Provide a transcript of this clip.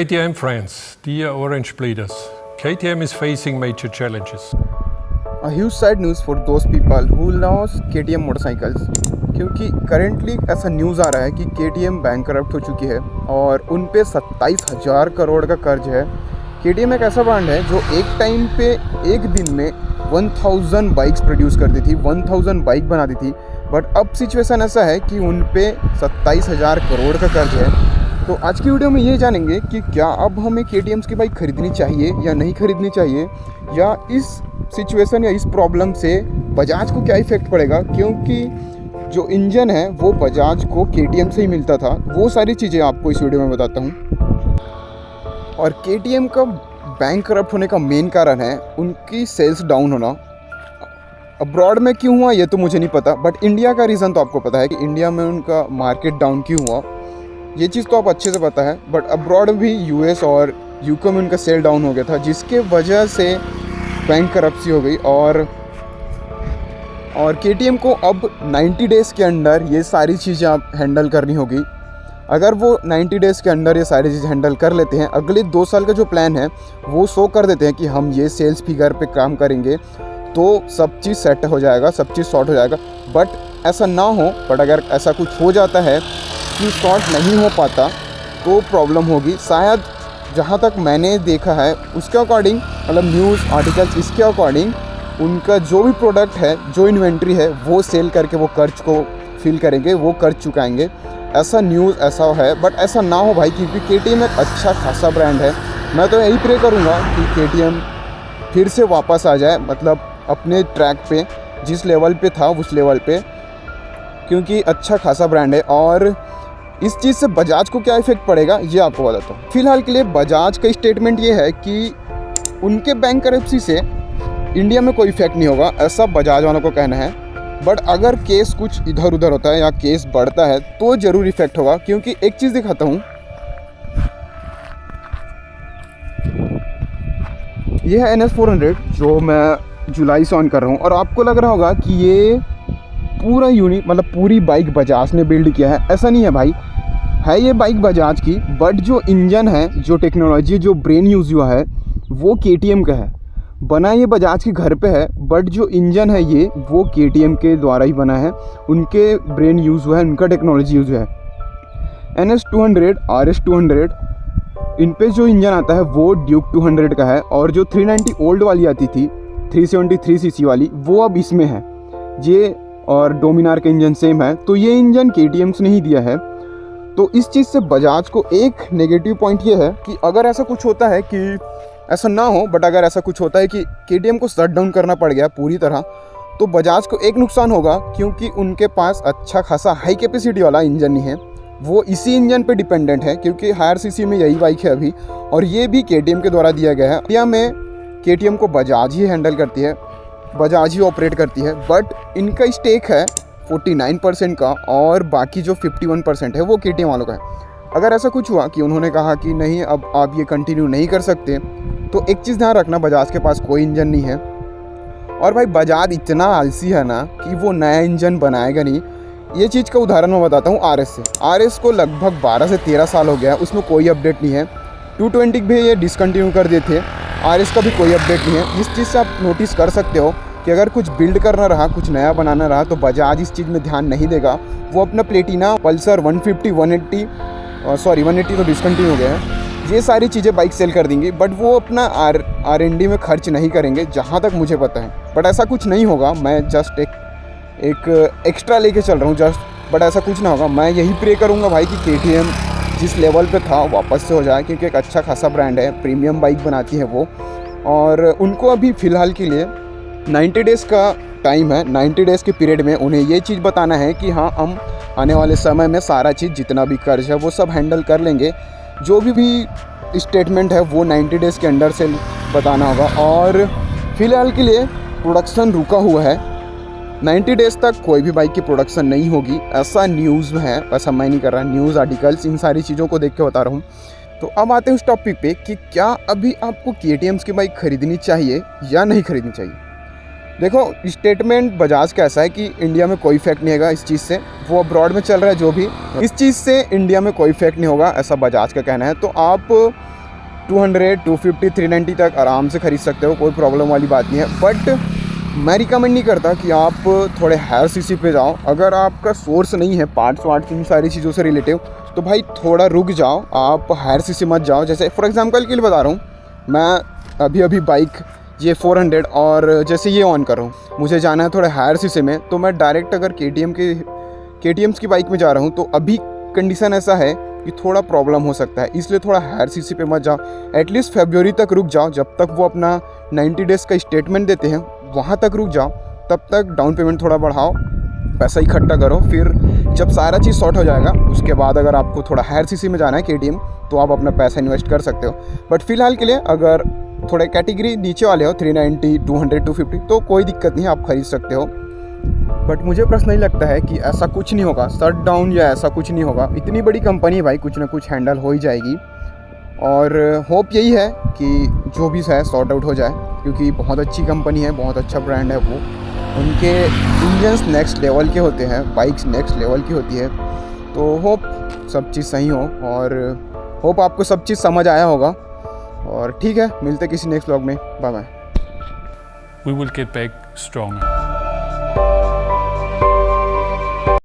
KTM friends, dear Orange Bleeders, KTM is facing major challenges. A huge sad news for those people who lost KTM motorcycles, क्योंकि currently ऐसा news आ रहा है कि KTM bankrupt हो चुकी है और उन पे 27,000 करोड़ का कर्ज है। KTM एक ऐसा ब्रांड है जो एक टाइम पे एक दिन में 1000 बाइक्स प्रोड्यूस करती थी, 1000 बाइक बनाती थी, बट अब सिचुएशन ऐसा है कि उन पे 27,000 करोड़ का कर्ज है। तो आज की वीडियो में ये जानेंगे कि क्या अब हमें KTM की बाइक खरीदनी चाहिए या नहीं खरीदनी चाहिए, या इस सिचुएशन या इस प्रॉब्लम से बजाज को क्या इफ़ेक्ट पड़ेगा, क्योंकि जो इंजन है वो बजाज को KTM से ही मिलता था। वो सारी चीज़ें आपको इस वीडियो में बताता हूँ। और KTM का बैंकरप्ट होने का मेन कारण है उनकी सेल्स डाउन होना। अब्रॉड में क्यों हुआ ये तो मुझे नहीं पता, बट इंडिया का रीज़न तो आपको पता है कि इंडिया में उनका मार्केट डाउन क्यों हुआ, ये चीज़ तो आप अच्छे से पता है। बट अब्रॉड भी US और UK में उनका सेल डाउन हो गया था, जिसके वजह से बैंकरप्सी हो गई। और KTM को अब 90 डेज़ के अंदर ये सारी चीज़ें आप हैंडल करनी होगी। अगर वो 90 डेज़ के अंदर ये सारी चीज़ें हैंडल कर लेते हैं, अगले 2 साल का जो प्लान है वो शो कर देते हैं कि हम ये सेल्स फिगर पे काम करेंगे, तो सब चीज़ सेट हो जाएगा, सब चीज़ सॉर्ट हो जाएगा। बट ऐसा ना हो, बट अगर ऐसा कुछ हो जाता है कि सॉर्ट नहीं हो पाता तो प्रॉब्लम होगी। शायद जहाँ तक मैंने देखा है उसके अकॉर्डिंग, मतलब न्यूज़ आर्टिकल्स इसके अकॉर्डिंग, उनका जो भी प्रोडक्ट है, जो इन्वेंट्री है, वो सेल करके वो कर्ज को फिल करेंगे, वो कर्ज चुकाएंगे। ऐसा न्यूज़ ऐसा है, बट ऐसा ना हो भाई, क्योंकि KTM एक अच्छा खासा ब्रांड है। मैं तो यही प्रे करूँगा कि KTM फिर से वापस आ जाए, मतलब अपने ट्रैक पे, जिस लेवल पे था उस लेवल पे, क्योंकि अच्छा खासा ब्रांड है। और इस चीज़ से बजाज को क्या इफ़ेक्ट पड़ेगा ये आपको बताता हूँ। फिलहाल के लिए बजाज का स्टेटमेंट ये है कि उनके बैंकरप्सी से इंडिया में कोई इफ़ेक्ट नहीं होगा, ऐसा बजाज वालों को कहना है। बट अगर केस कुछ इधर उधर होता है या केस बढ़ता है तो ज़रूर इफ़ेक्ट होगा, क्योंकि एक चीज़ दिखाता हूँ, ये है NS400 जो मैं जुलाई से ऑन कर रहा हूँ। और आपको लग रहा होगा कि ये पूरा यूनिट, मतलब पूरी बाइक बजाज ने बिल्ड किया है। ऐसा नहीं है भाई, है ये बाइक बजाज की, बट जो इंजन है, जो टेक्नोलॉजी, जो ब्रेन यूज़ हुआ है वो KTM का है। बना ये बजाज के घर पे है, बट जो इंजन है ये वो KTM के द्वारा ही बना है। उनके ब्रेन यूज़ हुआ है, उनका टेक्नोलॉजी यूज़ हुआ है। NS200, RS200, इन पे जो इंजन आता है वो ड्यूक 200 का है। और जो 390 ओल्ड वाली आती थी 373 सीसी वाली, वो अब इसमें है। ये और डोमिनार का इंजन सेम है, तो ये इंजन KTM ने ही दिया है। तो इस चीज़ से बजाज को एक नेगेटिव पॉइंट ये है कि अगर ऐसा कुछ होता है, कि ऐसा ना हो, बट अगर ऐसा कुछ होता है कि KTM को शट डाउन करना पड़ गया पूरी तरह, तो बजाज को एक नुकसान होगा, क्योंकि उनके पास अच्छा खासा हाई कैपेसिटी वाला इंजन नहीं है। वो इसी इंजन पे डिपेंडेंट है, क्योंकि हायर सीसी में यही बाइक है अभी, और ये भी KTM के द्वारा दिया गया है। इंडिया में KTM को बजाज ही हैंडल करती है, बजाज ही ऑपरेट करती है। बट इनका स्टेक है 49% का, और बाकी जो 51% है वो KTM वालों का है। अगर ऐसा कुछ हुआ कि उन्होंने कहा कि नहीं अब आप ये कंटिन्यू नहीं कर सकते, तो एक चीज़ ध्यान रखना, बजाज के पास कोई इंजन नहीं है। और भाई बजाज इतना आलसी है ना कि वो नया इंजन बनाएगा नहीं। ये चीज़ का उदाहरण मैं बताता हूँ RS से। RS को लगभग 12 से 13 साल हो गया, उसमें कोई अपडेट नहीं है। 220 भी ये डिसकंटिन्यू कर दिए थे, RS का भी कोई अपडेट नहीं है। इस चीज़ से आप नोटिस कर सकते हो कि अगर कुछ बिल्ड करना रहा, कुछ नया बनाना रहा, तो बजाज इस चीज़ में ध्यान नहीं देगा। वो अपना प्लेटिना, पल्सर 150, 180 तो डिसकंटिन्यू हो गया है, ये सारी चीज़ें बाइक सेल कर देंगी, बट वो अपना R&D में खर्च नहीं करेंगे, जहाँ तक मुझे पता है। बट ऐसा कुछ नहीं होगा, मैं जस्ट एक एक्स्ट्रा लेके चल रहा हूँ जस्ट, बट ऐसा कुछ ना होगा। मैं यही प्रे करूँगा भाई कि KTM जिस लेवल पे था वापस से हो जाए, क्योंकि एक अच्छा खासा ब्रांड है, प्रीमियम बाइक बनाती है वो। और उनको अभी फ़िलहाल के लिए 90 डेज़ का टाइम है। 90 डेज़ के पीरियड में उन्हें ये चीज़ बताना है कि हाँ, हम आने वाले समय में सारा चीज़, जितना भी कर्ज है वो सब हैंडल कर लेंगे। जो भी स्टेटमेंट है वो 90 डेज़ के अंदर से बताना होगा। और फ़िलहाल के लिए प्रोडक्शन रुका हुआ है, 90 डेज़ तक कोई भी बाइक की प्रोडक्शन नहीं होगी, ऐसा न्यूज़ में है। ऐसा मैं नहीं कर रहा, न्यूज़ आर्टिकल्स, इन सारी चीज़ों को देख के बता रहा हूँ। तो अब आते हैं उस टॉपिक पे कि क्या अभी आपको KTM की बाइक खरीदनी चाहिए या नहीं खरीदनी चाहिए। देखो स्टेटमेंट बजाज का ऐसा है कि इंडिया में कोई इफेक्ट नहीं होगा इस चीज़ से, वो अब्रॉड में चल रहा है जो भी, इस चीज़ से इंडिया में कोई इफेक्ट नहीं होगा, ऐसा बजाज का कहना है। तो आप 200, 250, 390 तक आराम से ख़रीद सकते हो, कोई प्रॉब्लम वाली बात नहीं है। बट मैं रिकमेंड नहीं करता कि आप थोड़े हायर सीसी पे जाओ। अगर आपका सोर्स नहीं है पार्ट्स वार्ट्स इन सारी चीज़ों से रिलेटिव, तो भाई थोड़ा रुक जाओ, आप हायर सीसी मत जाओ। जैसे फॉर एग्जांपल के लिए बता रहा हूँ, मैं अभी बाइक ये 400 और जैसे ये ऑन कर रहा हूँ, मुझे जाना है थोड़े हायर सीसी में, तो मैं डायरेक्ट अगर KTM की बाइक में जा रहा हूँ तो अभी कंडीशन ऐसा है कि थोड़ा प्रॉब्लम हो सकता है, इसलिए थोड़ा हायर सीसी पे मत जाओ। एटलीस्ट फरवरी तक रुक जाओ, जब तक वो अपना 90 डेज़ का स्टेटमेंट देते हैं वहाँ तक रुक जाओ, तब तक डाउन पेमेंट थोड़ा बढ़ाओ, पैसा इकट्ठा करो, फिर जब सारा चीज़ सॉर्ट हो जाएगा उसके बाद अगर आपको थोड़ा हायर सीसी में जाना है KTM, तो आप अपना पैसा इन्वेस्ट कर सकते हो। बट फिलहाल के लिए अगर थोड़े कैटेगरी नीचे वाले हो 390, 200, 250, तो कोई दिक्कत नहीं, आप खरीद सकते हो। बट मुझे पर्सनली लगता है कि ऐसा कुछ नहीं होगा, शट डाउन या ऐसा कुछ नहीं होगा, इतनी बड़ी कंपनी है भाई, कुछ ना कुछ हैंडल हो ही जाएगी। और होप यही है कि जो भी है सॉर्ट आउट हो जाए, क्योंकि बहुत अच्छी कंपनी है, बहुत अच्छा ब्रांड है वो, उनके इंजन्स नेक्स्ट लेवल के होते हैं, बाइक्स नेक्स्ट लेवल की होती है। तो होप सब चीज़ सही हो, और होप आपको सब चीज़ समझ आया होगा। और ठीक है, मिलते किसी नेक्स्ट व्लॉग में, bye bye. We will get back stronger.